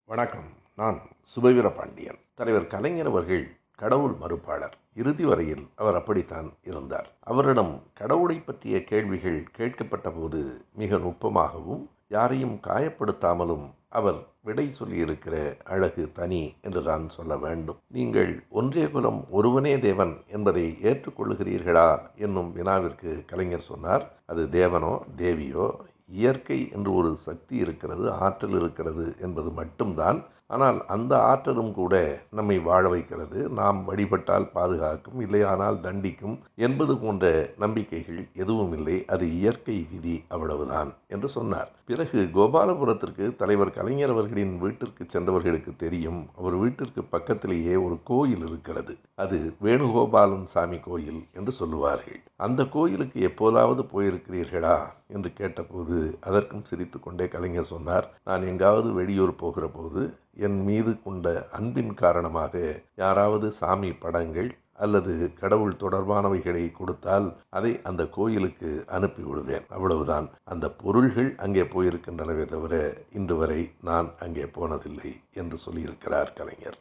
வணக்கம். நான் சுபவீர பாண்டியன். தலைவர் கலைஞர் அவர்கள் கடவுள் மறுப்பாளர். இறுதி வரையில் அவர் அப்படித்தான் இருந்தார். அவரிடம் கடவுளை பற்றிய கேள்விகள் கேட்கப்பட்ட போது மிக நுட்பமாகவும் யாரையும் காயப்படுத்தாமலும் அவர் விடை சொல்லியிருக்கிற அழகு தனி என்றுதான் சொல்ல வேண்டும். நீங்கள் ஒன்றே குலம் ஒருவனே தேவன் என்பதை ஏற்றுக்கொள்ளுகிறீர்களா என்னும் வினாவிற்கு கலைஞர் சொன்னார், அது தேவனோ தேவியோ, இயற்கை என்று ஒரு சக்தி இருக்கிறது, ஆற்றல் இருக்கிறது என்பது மட்டும்தான். ஆனால் அந்த ஆற்றலும் கூட நம்மை வாழ வைக்கிறது, நாம் வழிபட்டால் பாதுகாக்கும், இல்லையானால் தண்டிக்கும் என்பது போன்ற நம்பிக்கைகள் எதுவும் இல்லை. அது இயற்கை விதி, அவ்வளவுதான் என்று சொன்னார். பிறகு கோபாலபுரத்திற்கு தலைவர் கலைஞர் அவர்களின் வீட்டிற்கு சென்றவர்களுக்கு தெரியும், அவர் வீட்டிற்கு பக்கத்திலேயே ஒரு கோயில் இருக்கிறது. அது வேணுகோபாலன் சாமி கோயில் என்று சொல்லுவார்கள். அந்த கோயிலுக்கு எப்போதாவது போயிருக்கிறீர்களா என்று கேட்டபோது அதற்கும் சிரித்து கொண்டே கலைஞர் சொன்னார், நான் எங்காவது வெளியூர் போகிற போது என் மீது கொண்ட அன்பின் காரணமாக யாராவது சாமி படங்கள் அல்லது கடவுள் தொடர்பானவைகளை கொடுத்தால் அதை அந்த கோயிலுக்கு அனுப்பி விடுவேன், அவ்வளவுதான். அந்த பொருள்கள் அங்கே போயிருக்கின்றனவே தவிர இன்று வரை நான் அங்கே போனதில்லை என்று சொல்லியிருக்கிறார் கலைஞர்.